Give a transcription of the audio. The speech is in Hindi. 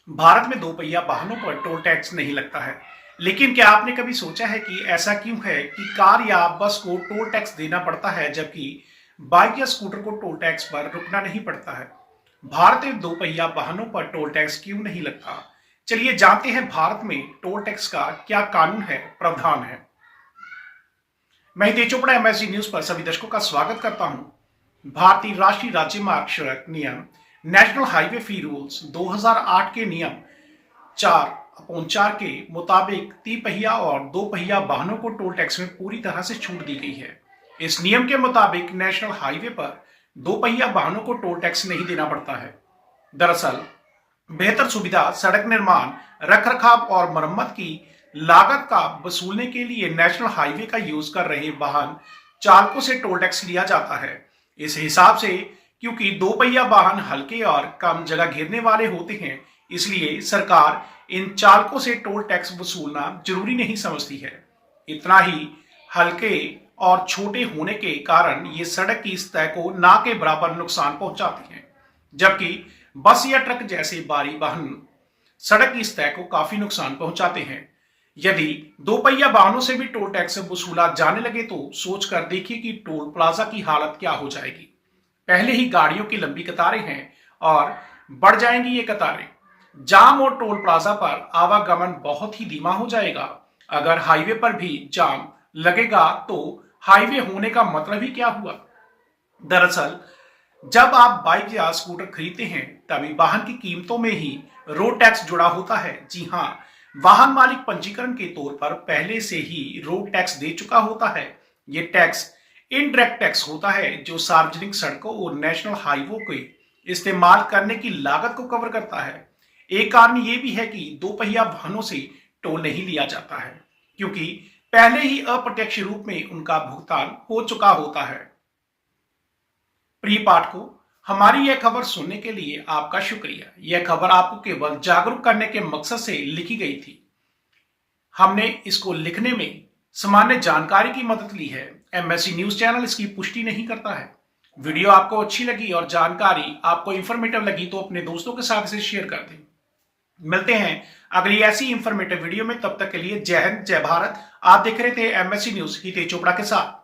भारत में दोपहिया वाहनों पर टोल टैक्स नहीं लगता है। लेकिन क्या आपने कभी सोचा है कि ऐसा क्यों है कि कार या बस को टोल टैक्स देना पड़ता है जबकि बाइक या स्कूटर को टोल टैक्स पर रुकना नहीं पड़ता है? भारत में दोपहिया वाहनों पर टोल टैक्स क्यों नहीं लगता? चलिए जानते हैं भारत में टोल टैक्स का क्या कानून है, प्रावधान है। मैं हितेश चोपड़ा एमएसजी न्यूज पर सभी दर्शकों का स्वागत करता हूं। भारतीय राष्ट्रीय राजमार्ग सड़क नियम नेशनल हाईवे फी रूल्स 2008 के नियम 4/4 के मुताबिक तिपहिया और दोपहिया वाहनों को टोल टैक्स में पूरी तरह से छूट दी गई है। इस नियम के मुताबिक नेशनल हाईवे पर दोपहिया वाहनों को टोल टैक्स नहीं देना पड़ता है। दरअसल बेहतर सुविधा, सड़क निर्माण, रखरखाव और मरम्मत की लागत का वसूलने के लिए नेशनल हाईवे का यूज कर रहे वाहन चालकों से टोल टैक्स लिया जाता है। इस हिसाब से क्योंकि दोपहिया वाहन हल्के और कम जगह घेरने वाले होते हैं, इसलिए सरकार इन चालकों से टोल टैक्स वसूलना जरूरी नहीं समझती है। इतना ही हल्के और छोटे होने के कारण ये सड़क की सतह को ना के बराबर नुकसान पहुंचाते हैं, जबकि बस या ट्रक जैसे भारी वाहन सड़क की सतह को काफी नुकसान पहुंचाते हैं। यदि दोपहिया वाहनों से भी टोल टैक्स वसूला जाने लगे तो सोचकर देखिए कि टोल प्लाजा की हालत क्या हो जाएगी। पहले ही गाड़ियों की लंबी कतारें हैं और बढ़ जाएंगी ये कतारें। जाम और टोल प्लाजा पर आवागमन बहुत ही धीमा हो जाएगा। अगर हाईवे पर भी जाम लगेगा तो हाईवे होने का मतलब ही क्या हुआ? दरअसल जब आप बाइक या स्कूटर खरीदते हैं तभी वाहन की कीमतों में ही रोड टैक्स जुड़ा होता है। जी हाँ, वाहन मालिक पंजीकरण के तौर पर पहले से ही रोड टैक्स दे चुका होता है। ये टैक्स इनडायरेक्ट टैक्स होता है जो सार्वजनिक सड़कों और नेशनल हाईवे के इस्तेमाल करने की लागत को कवर करता है। एक कारण ये भी है कि दोपहिया वाहनों से टोल नहीं लिया जाता है क्योंकि पहले ही अप्रत्यक्ष रूप में उनका भुगतान हो चुका होता है। प्रिय पाठकों, हमारी यह खबर सुनने के लिए आपका शुक्रिया। यह खबर आपको केवल जागरूक करने के मकसद से लिखी गई थी। हमने इसको लिखने में सामान्य जानकारी की मदद ली है। एमएससी न्यूज चैनल इसकी पुष्टि नहीं करता है। वीडियो आपको अच्छी लगी और जानकारी आपको इंफॉर्मेटिव लगी तो अपने दोस्तों के साथ इसे शेयर कर दें। मिलते हैं अगली ऐसी इंफॉर्मेटिव वीडियो में, तब तक के लिए जय हिंद, जय भारत। आप देख रहे थे एमएससी न्यूज हितेश चोपड़ा के साथ।